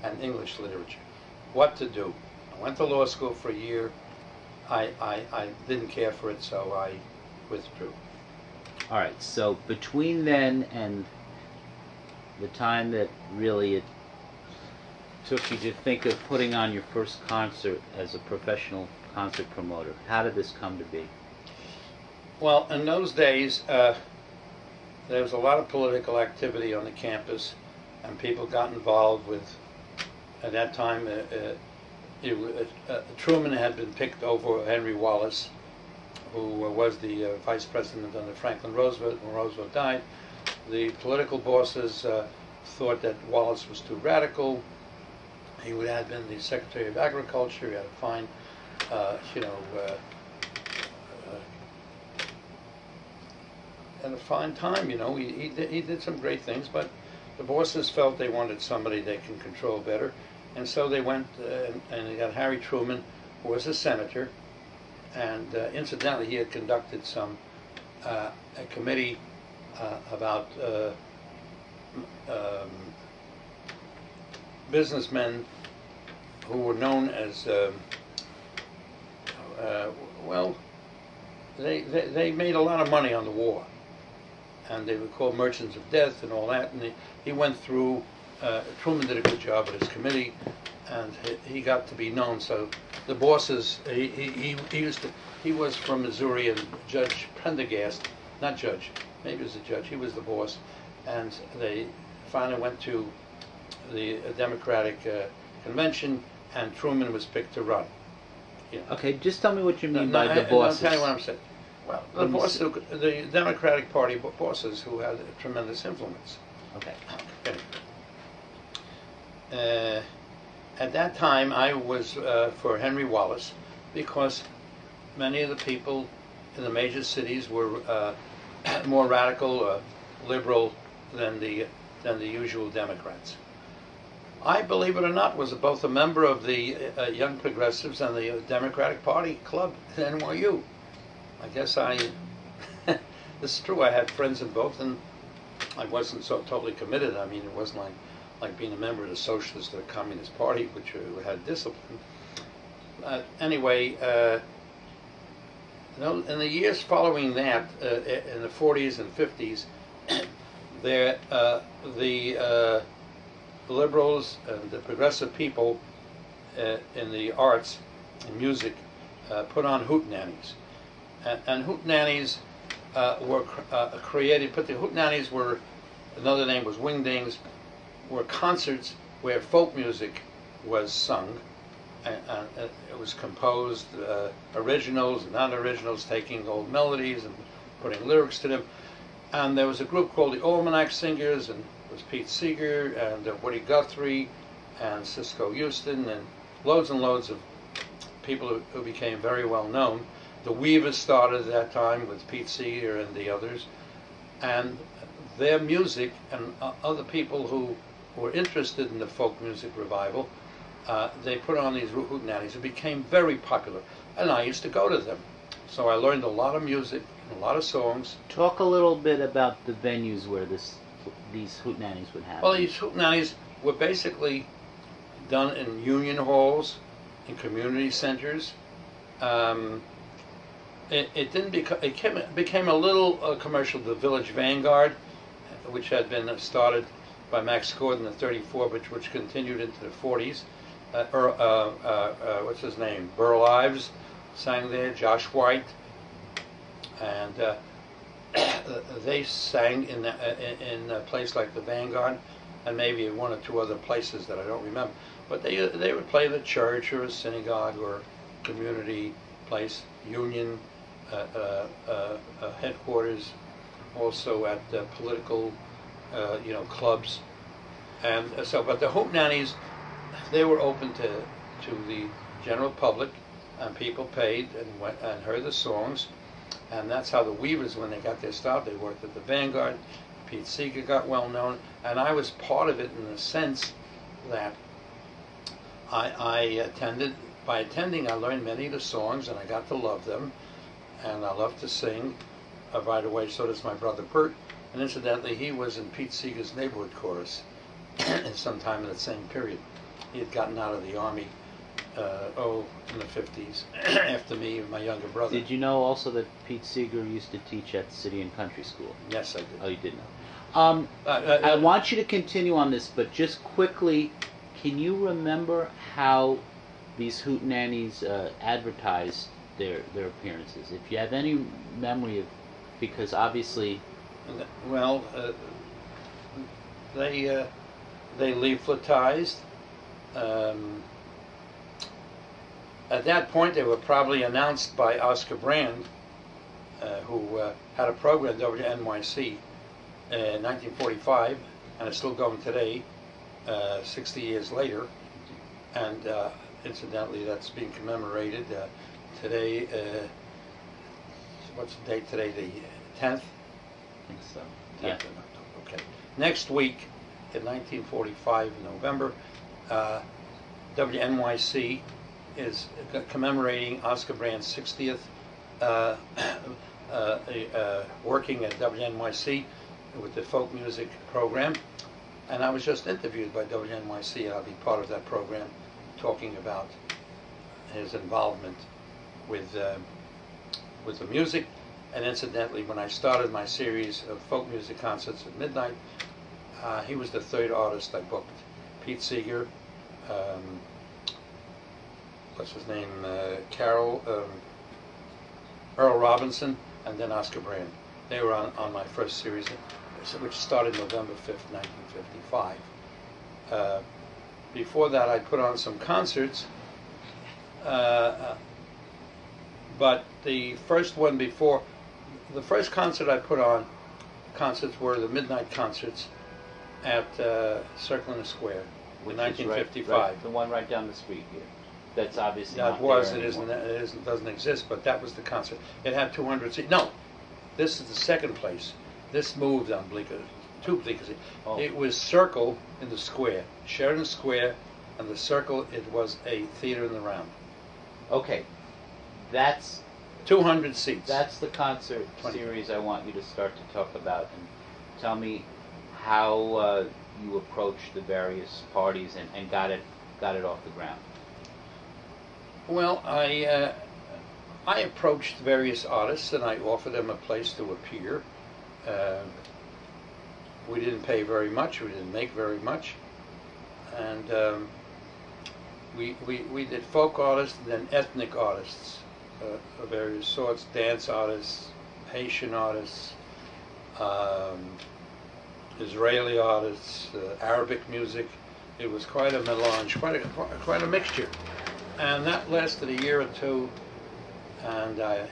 and English literature. What to do? I went to law school for a year. I didn't care for it, so I withdrew. All right, so between then and the time that really it took you to think of putting on your first concert as a professional concert promoter, how did this come to be? Well, in those days, there was a lot of political activity on the campus, and people got involved with, at that time, Truman had been picked over Henry Wallace, who was the vice president under Franklin Roosevelt. When Roosevelt died, the political bosses thought that Wallace was too radical. He would have been the Secretary of Agriculture. He had a fine, had a fine time. He did some great things, but the bosses felt they wanted somebody they can control better, and so they went and they got Harry Truman, who was a senator, and incidentally, he had conducted a committee about businessmen who were known as they made a lot of money on the war, and they were called merchants of death and all that. And he went through. Truman did a good job at his committee, and he got to be known. So the bosses, he was from Missouri, and Judge Prendergast, not judge, maybe he was a judge, he was the boss, and they finally went to the Democratic convention, and Truman was picked to run. Okay, just tell me what you mean by the bosses. I'll tell you what I'm saying. Well, the Democratic Party bosses who had a tremendous influence. Okay. At that time, I was for Henry Wallace, because many of the people in the major cities were more radical, liberal than the usual Democrats. I, believe it or not, was both a member of the Young Progressives and the Democratic Party Club at NYU. I guess this is true. I had friends in both, and I wasn't so totally committed. I mean, it wasn't like being a member of the Socialist or the Communist Party, which had discipline. Anyway, in the years following that, in the 40s and 50s, the liberals and the progressive people in the arts and music put on hootenannies. And hootenannies were created, but the hootenannies were, another name was wingdings, were concerts where folk music was sung, and it was composed, originals and non-originals, taking old melodies and putting lyrics to them. And there was a group called the Almanac Singers, and it was Pete Seeger and Woody Guthrie and Cisco Houston and loads of people who became very well known. The Weavers started at that time with Pete Seeger and the others, and their music and other people who were interested in the folk music revival, they put on these hootenannies. It became very popular, and I used to go to them. So I learned a lot of music, a lot of songs. Talk a little bit about the venues where these hootenannies would happen. Well, these hootenannies were basically done in union halls, in community centers. It became a little commercial. The Village Vanguard, which had been started by Max Gordon in '34, which continued into the '40s. What's his name? Burl Ives sang there. Josh White, and they sang in a place like the Vanguard, and maybe in one or two other places that I don't remember. But they would play in a church or a synagogue or a community place, union headquarters, also at political clubs, and so. But the hootenannies, they were open to the general public, and people paid and went and heard the songs. And that's how the Weavers, when they got their start, they worked at the Vanguard. Pete Seeger got well known, and I was part of it in the sense that I attended. By attending, I learned many of the songs, and I got to love them, and I loved to sing right away. So does my brother Bert, and incidentally, he was in Pete Seeger's neighborhood chorus sometime in that same period. He had gotten out of the Army, in the 50s, after me and my younger brother. Did you know also that Pete Seeger used to teach at City and Country School? Yes, I did. Oh, you did know. I want you to continue on this, but just quickly, can you remember how these hootenannies advertised their appearances? If you have any memory of, because obviously... Well, they leafletized. At that point, they were probably announced by Oscar Brand, who had a program at WNYC in 1945, and it's still going today, 60 years later. And incidentally, that's being commemorated today. What's the date today? The 10th? I think so. 10th Yeah. of October. Okay. Next week, in 1945, in November, WNYC is commemorating Oscar Brand's 60th working at WNYC with the folk music program. And I was just interviewed by WNYC, and I'll be part of that program, talking about his involvement with the music. And incidentally, when I started my series of folk music concerts at midnight, he was the third artist I booked. Pete Seeger, what's his name, Earl Robinson, and then Oscar Brand. They were on my first series, which started November 5th, 1955. Before that, I put on some concerts, but the first concert I put on, concerts were the midnight concerts at Circle in the Square in 1955. Right, the one right down the street here. That's obviously not It there isn't. anymore. It doesn't exist. But that was the concert. It had 200 seats. No, this is the second place. This moved on Bleecker to Bleecker Street. Oh. It was Circle in the Square, Sheridan Square, and the Circle. It was a theater in the round. Okay, that's 200 seats. That's the concert 20. series I want you to start to talk about, and tell me how you approached the various parties and got it off the ground. Well, I approached various artists and I offered them a place to appear. We didn't pay very much. We didn't make very much, and we did folk artists and then ethnic artists of various sorts: dance artists, Haitian artists, Israeli artists, Arabic music. It was quite a melange, quite a mixture. And that lasted a year or two, and I...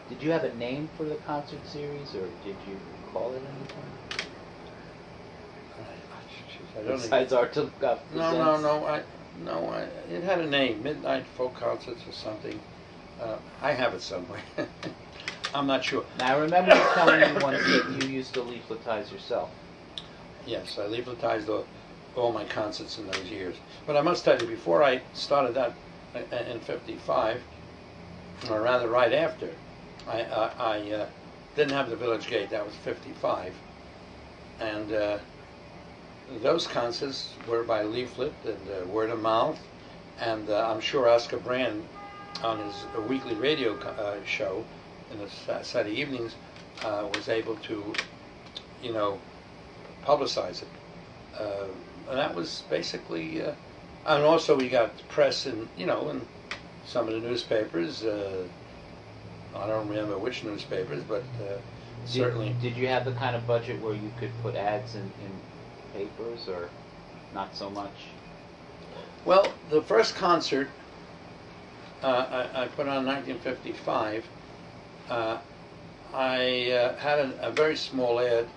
did you have a name for the concert series, or did you call it anything? Besides Art to Look Up Presents? No, it had a name, Midnight Folk Concerts or something. I have it somewhere. I'm not sure. Now, I remember you telling me once that you used to leafletize yourself. Yes, I leafletized all my concerts in those years. But I must tell you, before I started that in '55, or rather right after, I didn't have the Village Gate. That was '55, and those concerts were by leaflet and word of mouth, and I'm sure Oscar Brand, on his weekly radio show in the Saturday evenings, was able to, publicize it. And that was basically, and also we got press in some of the newspapers. I don't remember which newspapers, but certainly. Did you have the kind of budget where you could put ads in papers, or not so much? Well, the first concert I put on in 1955, I had a very small ad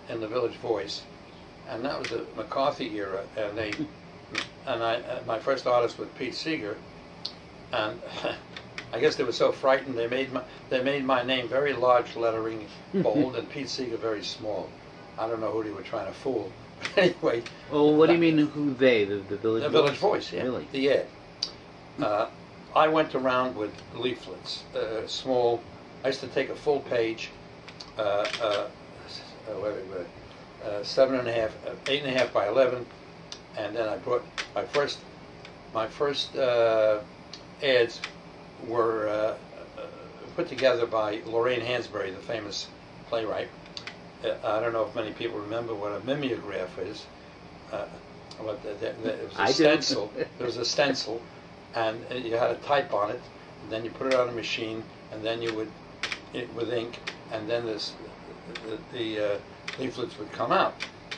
in the Village Voice, and that was the McCarthy era, and my first artist was Pete Seeger, and I guess they were so frightened they made my name very large lettering, bold, and Pete Seeger very small. I don't know who they were trying to fool. Anyway. Well, what do you mean who they? The Village Voice? The Village Voice, yeah. Really? The ad. I went around with leaflets, small. I used to take a full page, 8.5 by 11, and then I brought my first ads were put together by Lorraine Hansberry, the famous playwright. I don't know if many people remember what a mimeograph is. But it was a stencil. There was a stencil, and you had to type on it, and then you put it on a machine, and then you would, with ink, and then the leaflets would come out.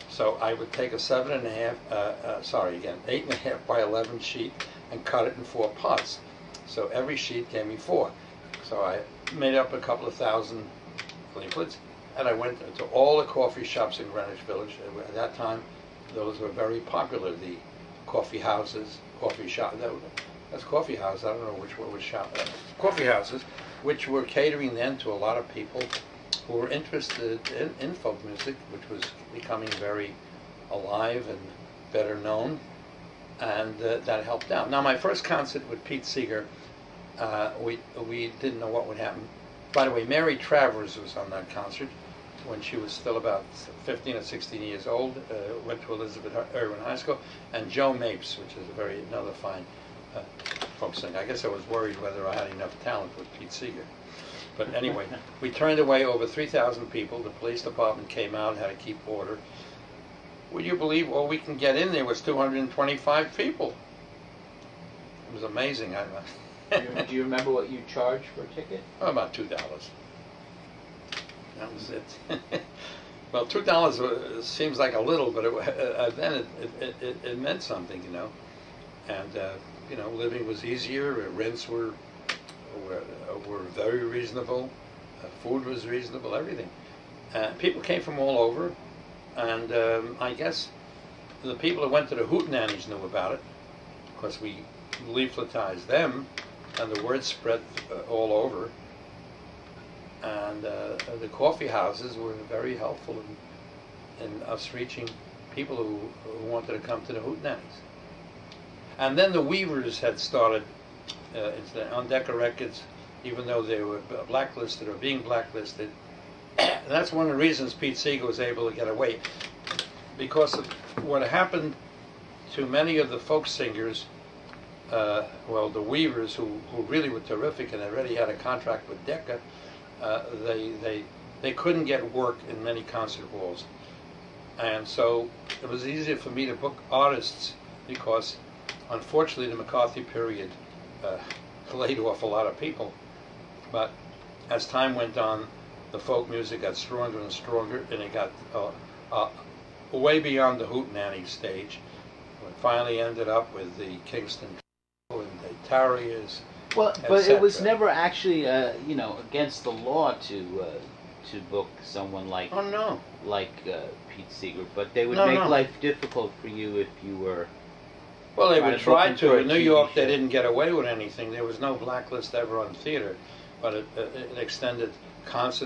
So I would take a 8.5 by 11 sheet and cut it in 4 parts. So every sheet gave me 4. So I made up a couple of thousand leaflets, and I went to all the coffee shops in Greenwich Village. At that time, those were very popular, the coffee houses, coffee shop. That's coffee house. I don't know which one was shop. Coffee houses, which were catering then to a lot of people who were interested in folk music, which was becoming very alive and better known, and that helped out. Now, my first concert with Pete Seeger, we didn't know what would happen. By the way, Mary Travers was on that concert when she was still about 15 or 16 years old, went to Elizabeth Irwin High School, and Joe Mapes, which is another fine folk singer. I guess I was worried whether I had enough talent with Pete Seeger. But anyway, we turned away over 3,000 people. The police department came out, had to keep order. Would you believe all we can get in there was 225 people? It was amazing. Do you remember what you charged for a ticket? Oh, about $2. That was it. Well, $2 seems like a little, but then it meant something, you know. And you know, living was easier. Rents were very reasonable. Food was reasonable. Everything. People came from all over, and I guess the people that went to the hootenannies knew about it, because we leafletized them, and the word spread all over. And the coffee houses were very helpful in us reaching people who wanted to come to the hootenannies. And then the Weavers had started on Decca Records, even though they were blacklisted or being blacklisted. And that's one of the reasons Pete Seeger was able to get away, because of what happened to many of the folk singers. Well, the Weavers, who really were terrific and already had a contract with Decca, they couldn't get work in many concert halls, and so it was easier for me to book artists, because unfortunately the McCarthy period laid off a lot of people. But as time went on, the folk music got stronger and stronger, and it got way beyond the hootenanny stage. It finally ended up with the Kingston and the Tarriers. Well, but it was never actually, you know, against the law to book someone like Pete Seeger. But they would make life difficult for you if you were. Well, they would try to. In New York, they didn't get away with anything. There was no blacklist ever on theater, but it extended concerts.